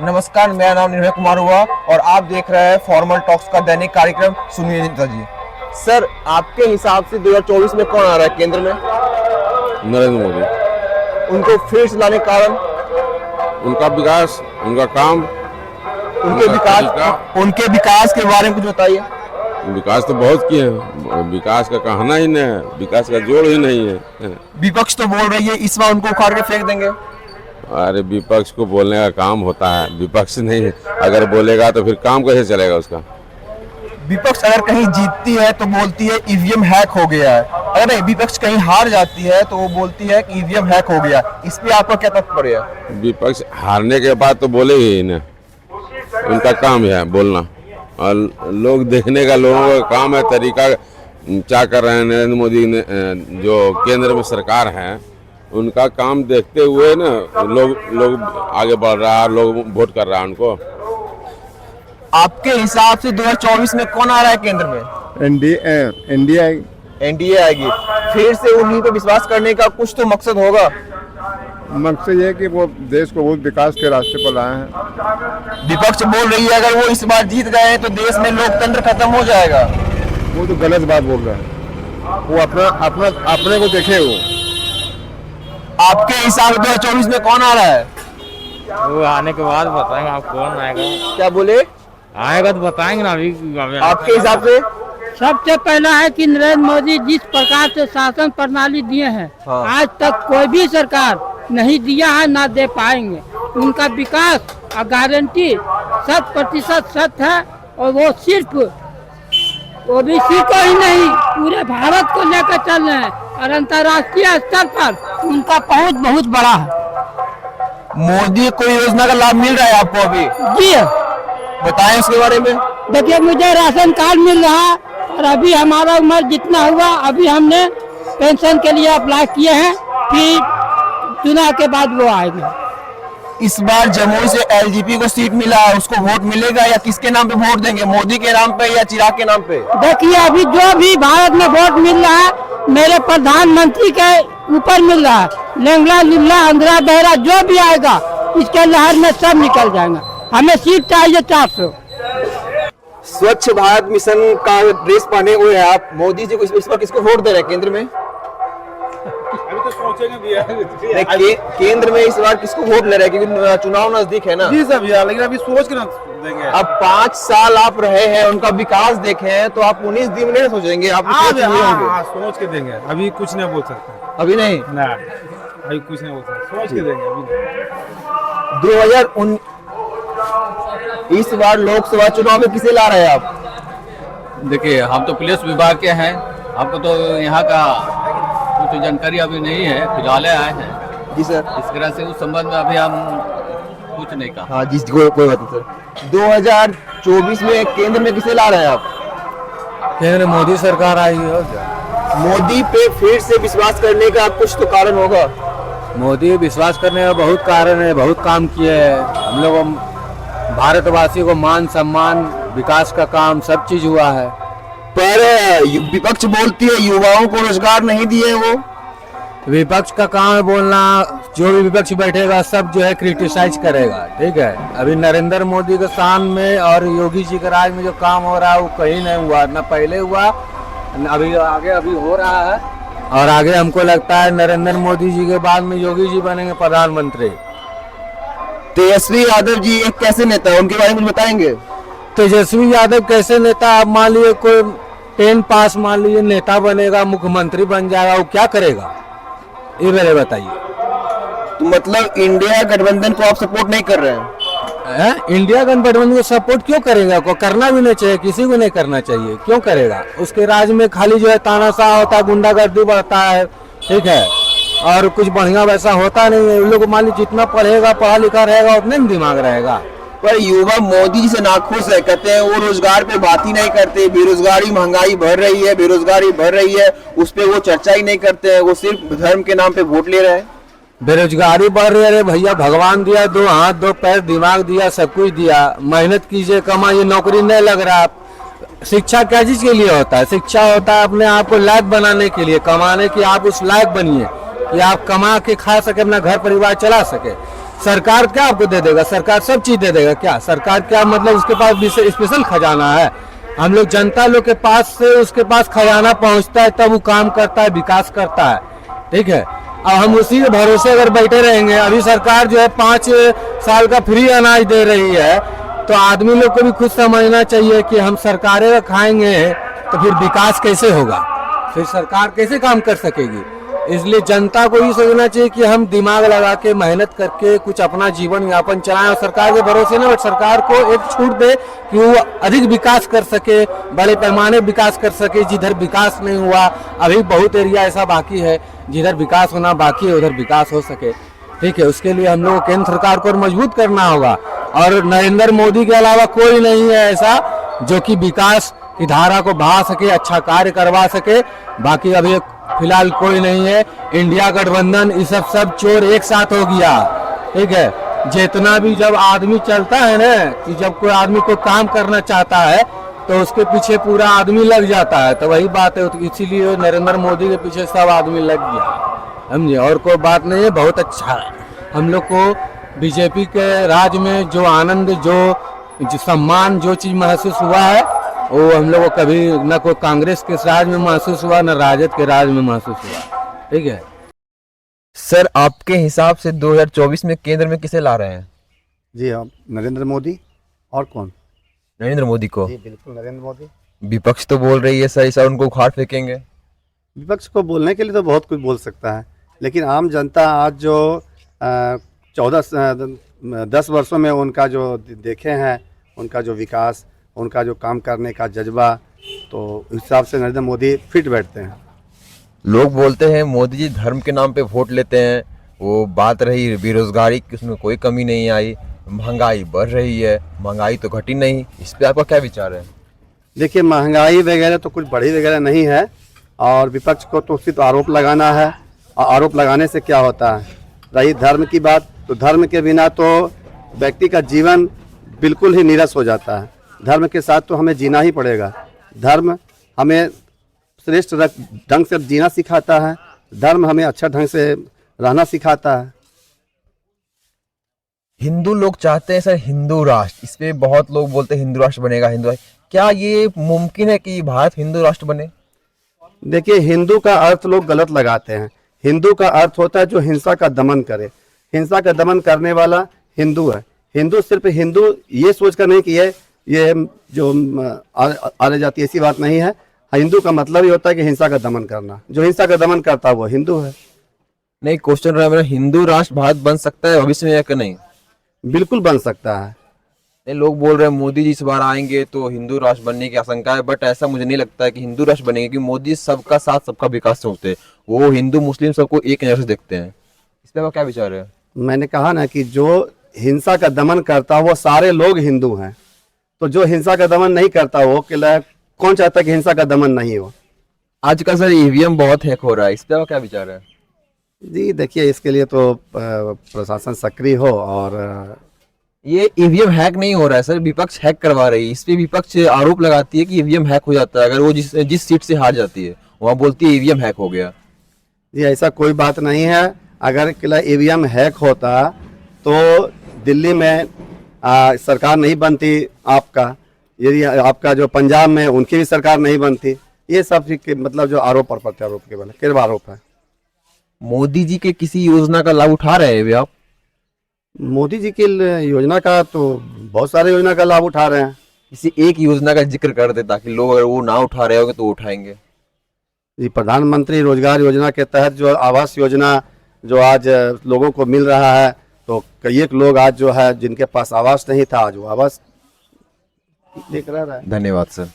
नमस्कार, मेरा नाम निर्भय कुमार हुआ और आप देख रहे हैं फॉर्मल टॉक्स का दैनिक कार्यक्रम। सुनिए नेता जी। सर, आपके हिसाब से 2024 में कौन आ रहा है केंद्र में? नरेंद्र मोदी। उनको फिर से लाने का कारण? उनका विकास, उनका काम, उनके विकास के बारे में कुछ बताइए। विकास तो बहुत किए हैं, विकास का कहना ही नहीं है, विकास का जोड़ ही नहीं है। विपक्ष तो बोल रही है इस बार उनको उखाड़ के फेंक देंगे। अरे विपक्ष को बोलने का काम होता है, विपक्ष नहीं अगर बोलेगा तो फिर काम कैसे चलेगा उसका? विपक्ष अगर कहीं जीतती है तो बोलती है ईवीएम हैक हो गया है, अगर विपक्ष कहीं हार जाती है तो वो बोलती है कि ईवीएम हैक हो गया। इस पे आपका क्या तात्पर्य है? विपक्ष हारने के बाद तो बोले ही ना, उनका काम है बोलना, और लोग देखने का, लोगों का काम है, तरीका क्या कर रहे हैं नरेंद्र मोदी ने, जो केंद्र में सरकार है उनका काम देखते हुए ना लोग आगे बढ़ रहा है, लोग वोट कर रहा है उनको। आपके हिसाब से 2024 में कौन आ रहा है केंद्र में? एनडीए आएगी। फिर से उन्हीं पे विश्वास करने का कुछ तो मकसद होगा। मकसद ये कि वो देश को बहुत विकास के रास्ते पर लाए हैं। विपक्ष बोल रही है अगर वो इस बार जीत गए हैं तो देश में लोकतंत्र खत्म हो जाएगा। वो तो गलत बात बोल रहे हैं, वो अपने को देखे। वो आपके हिसाब से 2024 में कौन आ रहा है? वो आने के बाद बताएंगे आप कौन आएगा। क्या बोले? आएगा तो बताएंगे ना। अभी आपके हिसाब से? सबसे पहला है कि नरेंद्र मोदी जिस प्रकार से शासन प्रणाली दिए हैं, आज तक कोई भी सरकार नहीं दिया है, ना दे पाएंगे। उनका विकास और गारंटी 100% सत्य है, और वो सिर्फ ओबीसी को ही नहीं पूरे भारत को लेकर चल रहे हैं, और अंतर्राष्ट्रीय स्तर पर उनका पहुंच बहुत बड़ा है। मोदी को योजना का लाभ मिल रहा है आपको अभी? जी बताएं उसके बारे में। देखिए, मुझे राशन कार्ड मिल रहा है, और अभी हमारा उम्र जितना हुआ अभी हमने पेंशन के लिए अप्लाई किए हैं, फिर चुनाव के बाद वो आएंगे। इस बार जमुई से एलजेपी को सीट मिला है, उसको वोट मिलेगा या किसके नाम पे वोट देंगे? मोदी के नाम पे या चिराग के नाम पे? देखिए, अभी जो भी भारत में वोट मिल रहा है मेरे प्रधानमंत्री के ऊपर मिल रहा है। लेंगला लिल्ला अंधरा बहरा जो भी आएगा इसके लहर में सब निकल जाएगा। हमें सीट चाहिए 400। स्वच्छ भारत मिशन का ड्रेस पहने हुए हैं आप। मोदी जी को इस बार किसको वोट दे रहे हैं केंद्र में? अभी तो सोचेंगे भी है। केंद्र में इस बार किसको वोट ले रहे हैं, क्योंकि चुनाव नजदीक है ना? जी सर भैया, लेकिन अभी सोच के ना देंगे। अब 5 साल आप रहे हैं, उनका विकास देखे हैं, तो आप 19 दिन में नहीं सोचेंगे? आप सोच के देंगे, अभी कुछ नहीं बोल सकते। अभी नहीं ना, अभी कुछ नहीं बोल सकते, सोच के देंगे अभी। 2019 इस बार लोकसभा चुनाव में किसे ला रहे हैं आप? देखिए, हम तो पुलिस विभाग के हैं, हमको तो यहाँ का कुछ जानकारी अभी नहीं है, फिलहाल आए हैं। जी सर। इस तरह से उस संबंध में अभी हम कुछ नहीं कहा। हाँ जी, कोई बात नहीं सर। 2024 में केंद्र में किसे ला रहे हैं आप? केंद्र मोदी सरकार आई है। मोदी पे फिर से विश्वास करने का कुछ तो कारण होगा। मोदी विश्वास करने का बहुत कारण है, बहुत काम किए हैं। हम लोग भारतवासी को मान सम्मान, विकास का काम सब चीज हुआ है। पर विपक्ष बोलती है युवाओं को रोजगार नहीं दिए। वो विपक्ष का काम है बोलना, जो भी विपक्ष बैठेगा सब जो है क्रिटिसाइज करेगा। ठीक है, अभी नरेंद्र मोदी के शान में और योगी जी के राज में जो काम हो रहा है वो कहीं नहीं हुआ, ना पहले हुआ, अभी आगे अभी हो रहा है। और आगे हमको लगता है नरेंद्र मोदी जी के बाद में योगी जी बनेंगे प्रधानमंत्री। तेजस्वी यादव जी एक कैसे नेता है, उनके बारे में कुछ बताएंगे? तेजस्वी यादव कैसे नेता? आप मान लीजिए कोई 10 पास मान लीजिए नेता बनेगा, मुख्यमंत्री बन जाएगा, वो क्या करेगा ये मेरे बताइए। तो मतलब इंडिया गठबंधन को आप सपोर्ट नहीं कर रहे हैं? इंडिया गठबंधन को सपोर्ट क्यों करेगा? को करना भी नहीं चाहिए, किसी को नहीं करना चाहिए। क्यों करेगा? उसके राज में खाली जो है तानाशाह होता है, गुंडागर्दी बढ़ता है। ठीक है, और कुछ बढ़िया वैसा होता नहीं है। लोग मान लीजिए जितना पढ़ेगा, पढ़ा लिखा रहेगा, उतने में दिमाग रहेगा। पर युवा मोदी जी से नाखुश है, कहते हैं वो रोजगार पे बात ही नहीं करते, बेरोजगारी महंगाई बढ़ रही है, बेरोजगारी बढ़ रही है, उस पे वो चर्चा ही नहीं करते हैं, वो सिर्फ धर्म के नाम पे वोट ले रहे हैं। बेरोजगारी बढ़ रही है? अरे भैया, भगवान दिया 2 हाथ 2 पैर, दिमाग दिया, सब कुछ दिया, मेहनत कीजिए, कमाइए, नौकरी नहीं लग रहा। शिक्षा क्या चीज के लिए होता है? शिक्षा होता है अपने आप को लायक बनाने के लिए, कमाने की आप उस लायक बनिए कि आप कमा के खा सके, अपना घर परिवार चला सके। सरकार क्या आपको दे देगा? सरकार सब चीज दे देगा क्या? सरकार क्या मतलब उसके पास स्पेशल खजाना है? हम लोग जनता लोग के पास से उसके पास खजाना पहुंचता है, तब वो काम करता है, विकास करता है। ठीक है, अब हम उसी के भरोसे अगर बैठे रहेंगे, अभी सरकार जो है 5 साल का फ्री अनाज दे रही है, तो आदमी लोग को भी खुद समझना चाहिए कि हम सरकारें का खाएंगे तो फिर विकास कैसे होगा, फिर सरकार कैसे काम कर सकेगी। इसलिए जनता को ये सोचना चाहिए कि हम दिमाग लगा के मेहनत करके कुछ अपना जीवन यापन चलाएं, और सरकार के भरोसे ना, बट सरकार को एक छूट दे कि वो अधिक विकास कर सके, बड़े पैमाने विकास कर सके। जिधर विकास नहीं हुआ, अभी बहुत एरिया ऐसा बाकी है जिधर विकास होना बाकी है, उधर विकास हो सके। ठीक है, उसके लिए हम लोग केंद्र सरकार को मजबूत करना होगा, और नरेंद्र मोदी के अलावा कोई नहीं है ऐसा जो कि विकास की धारा को बढ़ा सके, अच्छा कार्य करवा सके। बाकी अभी फिलहाल कोई नहीं है। इंडिया गठबंधन ये सब चोर एक साथ हो गया। ठीक है, जितना भी जब आदमी चलता है ना, कि जब कोई आदमी को काम करना चाहता है तो उसके पीछे पूरा आदमी लग जाता है, तो वही बात है। तो इसीलिए नरेंद्र मोदी के पीछे सब आदमी लग गया, समझे, और कोई बात नहीं है। बहुत अच्छा है, हम लोग को बीजेपी के राज में जो आनंद, जो सम्मान, जो चीज महसूस हुआ है, वो हम लोग को कभी न कोई कांग्रेस के राज में महसूस हुआ, न राजद के राज में महसूस हुआ। ठीक है सर, आपके हिसाब से 2024 में केंद्र में किसे ला रहे हैं? जी हाँ, नरेंद्र मोदी। और कौन? नरेंद्र मोदी को। जी बिल्कुल, नरेंद्र मोदी। विपक्ष तो बोल रही है सर ऐसा उनको उखाड़ फेंकेंगे। विपक्ष को बोलने के लिए तो बहुत कुछ बोल सकता है, लेकिन आम जनता आज जो 10 वर्षों में उनका जो देखे हैं, उनका जो विकास, उनका जो काम करने का जज्बा, तो इस हिसाब से नरेंद्र मोदी फिट बैठते हैं। लोग बोलते हैं मोदी जी धर्म के नाम पे वोट लेते हैं। वो बात रही बेरोजगारी की, उसमें कोई कमी नहीं आई। महंगाई बढ़ रही है, महंगाई तो घटी नहीं। इस पे आपका क्या विचार है? देखिए, महंगाई वगैरह तो कुछ बढ़ी वगैरह नहीं है, और विपक्ष को तो सिर्फ आरोप लगाना है, और आरोप लगाने से क्या होता है। रही धर्म की बात, तो धर्म के बिना तो व्यक्ति का जीवन बिल्कुल ही नीरस हो जाता है। धर्म के साथ तो हमें जीना ही पड़ेगा। धर्म हमें श्रेष्ठ ढंग से जीना सिखाता है, धर्म हमें अच्छा ढंग से रहना सिखाता है। हिंदू लोग चाहते हैं सर हिंदू राष्ट्र, इस पे बहुत लोग बोलते हैं हिंदू राष्ट्र बनेगा, हिंदू राष्ट्र। क्या ये मुमकिन है कि भारत हिंदू राष्ट्र बने? देखिए, हिंदू का अर्थ लोग गलत लगाते हैं। हिंदू का अर्थ होता है जो हिंसा का दमन करे। हिंसा का दमन करने वाला हिंदू है। हिंदू सिर्फ हिंदू ये सोचकर नहीं कि ये जो आर्य जाति, ऐसी बात नहीं है। हिंदू का मतलब ही होता है कि हिंसा का दमन करना। जो हिंसा का दमन करता है वो हिंदू है। नहीं, क्वेश्चन रहा मेरा, हिंदू राष्ट्र भारत बन सकता है भविष्य में या नहीं? बिल्कुल बन सकता है। नहीं, लोग बोल रहे हैं मोदी जी इस बार आएंगे तो हिंदू राष्ट्र बनने की आशंका है, बट ऐसा मुझे नहीं लगता है कि हिंदू राष्ट्र बनेंगे, क्योंकि मोदी सबका साथ सबका विकास सोचते हैं। वो हिंदू मुस्लिम सबको एक नजर से देखते हैं। इस पर क्या विचार है? मैंने कहा ना कि जो हिंसा का दमन करता वो सारे लोग हिंदू हैं। तो जो हिंसा का दमन नहीं करता वो कौन चाहता कि हिंसा का दमन नहीं हो। आजकल सर ईवीएम बहुत हैक हो रहा है, इस पर क्या विचार है? जी देखिए, इसके लिए तो प्रशासन सक्रिय हो। और ये ईवीएम हैक नहीं हो रहा है सर, विपक्ष हैक करवा रही है। इस पे विपक्ष आरोप लगाती है कि ईवीएम हैक हो जाता है अगर वो जिस सीट से हार जाती है, वहाँ बोलती है ईवीएम हैक हो गया। जी ऐसा कोई बात नहीं है। अगर ईवीएम हैक होता तो दिल्ली में सरकार नहीं बनती आपका, यदि आपका जो पंजाब में उनकी भी सरकार नहीं बनती। ये सब मतलब जो आरोप और प्रत्यारोप केवल आरोप है। मोदी जी के किसी योजना का लाभ उठा रहे हैं आप? मोदी जी की योजना का तो बहुत सारे योजना का लाभ उठा रहे हैं। किसी एक योजना का जिक्र कर दे ताकि लोग अगर वो ना उठा रहे होंगे तो उठाएंगे। जी, प्रधानमंत्री रोजगार योजना के तहत जो आवास योजना जो आज लोगों को मिल रहा है, तो कई एक लोग आज जो है जिनके पास आवास नहीं था, आज वो आवास देख रहा है। धन्यवाद सर।